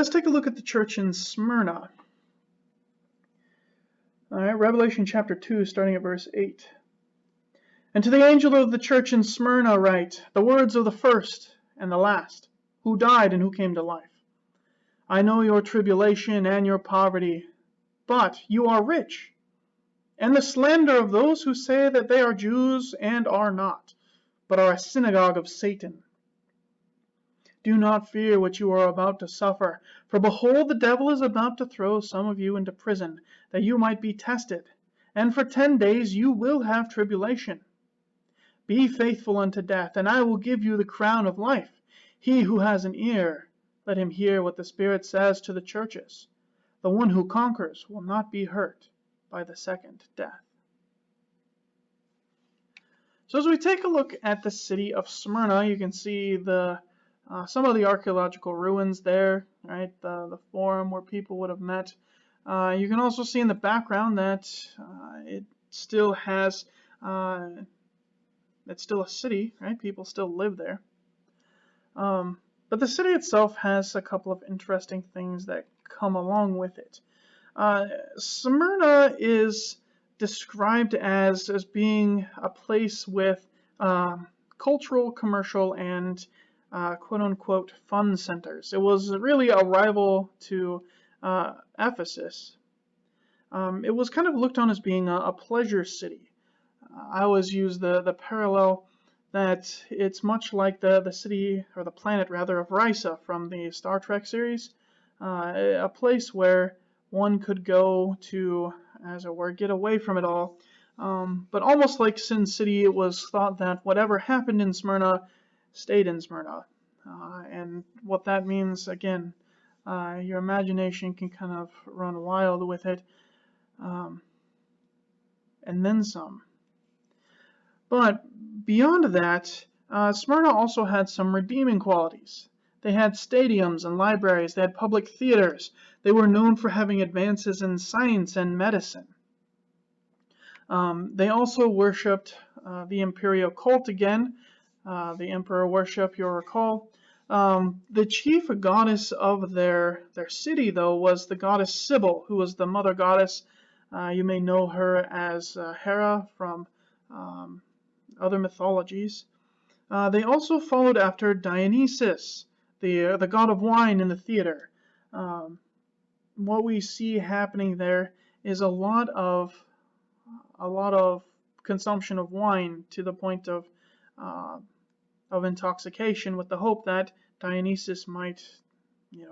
let's take a look at the church in Smyrna. All right, Revelation chapter 2, starting at verse 8. And to the angel of the church in Smyrna write, the words of the first and the last, who died and who came to life. I know your tribulation and your poverty, but you are rich, and the slander of those who say that they are Jews and are not, but are a synagogue of Satan. Do not fear what you are about to suffer, for behold, the devil is about to throw some of you into prison, that you might be tested, and for 10 days you will have tribulation. Be faithful unto death, and I will give you the crown of life. He who has an ear, let him hear what the Spirit says to the churches. The one who conquers will not be hurt by the second death. So as we take a look at the city of Smyrna, you can see some of the archaeological ruins there, right? The forum where people would have met. You can also see in the background that it still has, it's still a city, right? People still live there. But the city itself has a couple of interesting things that come along with it. Smyrna is described as being a place with cultural, commercial, and quote-unquote fun centers. It was really a rival to Ephesus. It was kind of looked on as being a pleasure city. I always use the parallel that it's much like the city, or the planet rather, of Risa from the Star Trek series. A place where one could go to, as it were, get away from it all. But almost like Sin City, it was thought that whatever happened in Smyrna stayed in Smyrna. And what that means, again, your imagination can kind of run wild with it. And then some. But beyond that, Smyrna also had some redeeming qualities. They had stadiums and libraries. They had public theaters. They were known for having advances in science and medicine. They also worshipped the imperial cult again. The emperor worship, you'll recall. The chief goddess of their city, though, was the goddess Sybil, who was the mother goddess. You may know her as Hera from other mythologies. They also followed after Dionysus, the god of wine in the theater. What we see happening there is a lot of consumption of wine to the point of intoxication, with the hope that Dionysus might,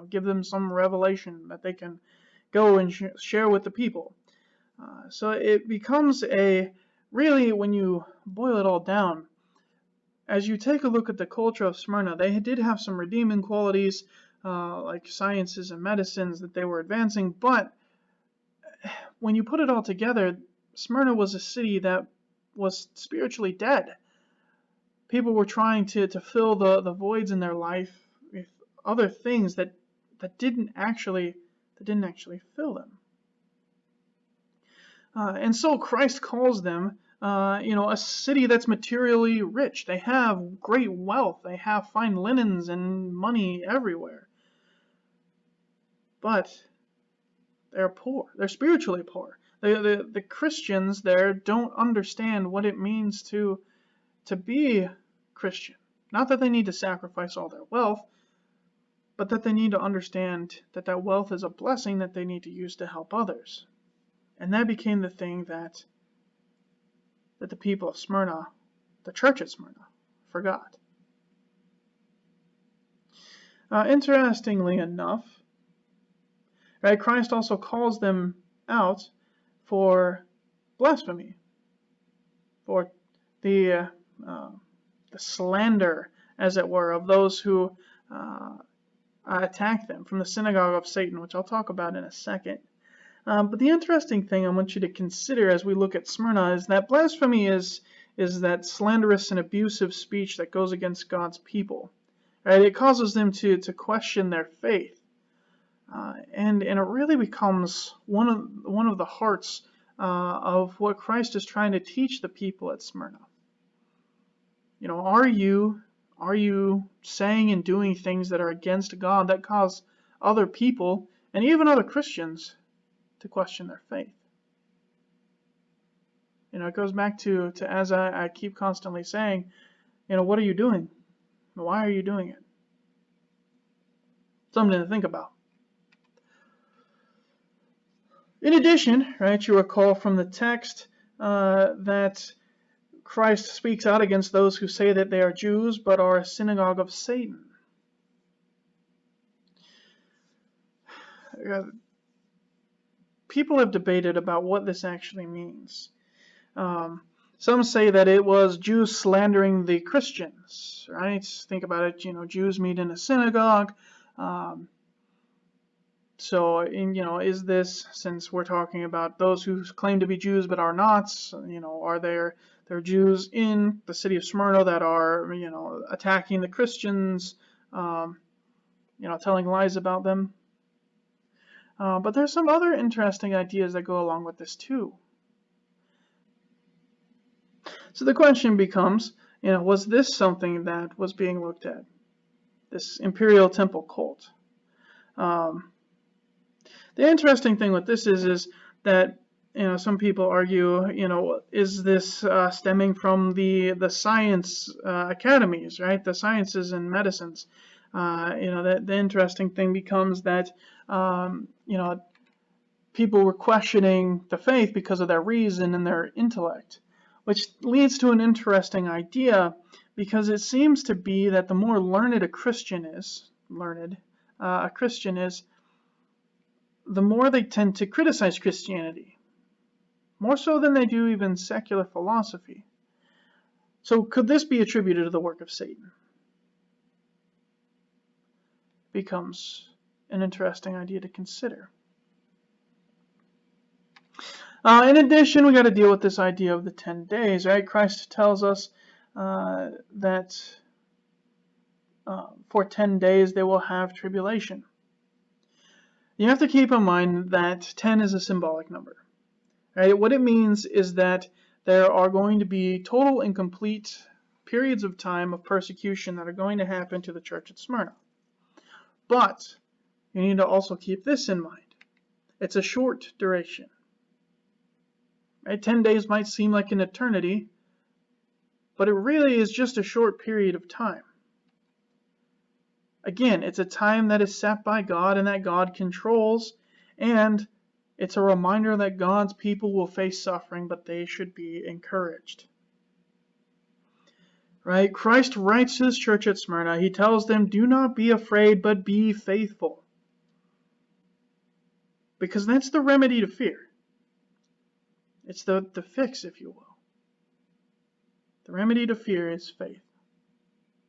give them some revelation that they can go and share with the people. So it becomes really, when you boil it all down, as you take a look at the culture of Smyrna, they did have some redeeming qualities, like sciences and medicines that they were advancing, but when you put it all together, Smyrna was a city that was spiritually dead. People were trying to fill the voids in their life with other things that didn't actually fill them. And so Christ calls them, a city that's materially rich. They have great wealth. They have fine linens and money everywhere. But they're poor. They're spiritually poor. The Christians there don't understand what it means to be Christian. Not that they need to sacrifice all their wealth, but that they need to understand that wealth is a blessing that they need to use to help others. And that became the thing that the people of Smyrna, the church at Smyrna, forgot. Interestingly enough, right, Christ also calls them out for blasphemy, for the slander, as it were, of those who attack them, from the synagogue of Satan, which I'll talk about in a second. But the interesting thing I want you to consider as we look at Smyrna is that blasphemy is that slanderous and abusive speech that goes against God's people. Right? It causes them to question their faith, and it really becomes one of the hearts of what Christ is trying to teach the people at Smyrna. Are you saying and doing things that are against God, that cause other people and even other Christians to question their faith. It goes back to as I keep constantly saying, what are you doing? Why are you doing it? Something to think about. In addition, right, you recall from the text that Christ speaks out against those who say that they are Jews but are a synagogue of Satan. People have debated about what this actually means. Some say that it was Jews slandering the Christians, right? Think about it, Jews meet in a synagogue. So, is this, since we're talking about those who claim to be Jews but are not, are there Jews in the city of Smyrna that are, attacking the Christians, telling lies about them? But there's some other interesting ideas that go along with this too. So the question becomes, was this something that was being looked at? This imperial temple cult. The interesting thing with this is that some people argue, is this stemming from the science academies, right? The sciences and medicines. The interesting thing becomes that people were questioning the faith because of their reason and their intellect, which leads to an interesting idea, because it seems to be that the more learned a Christian is, the more they tend to criticize Christianity, more so than they do even secular philosophy. So could this be attributed to the work of Satan? Becomes an interesting idea to consider. In addition, we got to deal with this idea of the 10 days, right? Christ tells us that for 10 days they will have tribulation. You have to keep in mind that 10 is a symbolic number. Right? What it means is that there are going to be total and complete periods of time of persecution that are going to happen to the church at Smyrna. But you need to also keep this in mind. It's a short duration. Right? 10 days might seem like an eternity, but it really is just a short period of time. Again, it's a time that is set by God and that God controls, and it's a reminder that God's people will face suffering, but they should be encouraged. Right? Christ writes to his church at Smyrna. He tells them, do not be afraid, but be faithful. Because that's the remedy to fear. It's the fix, if you will. The remedy to fear is faith.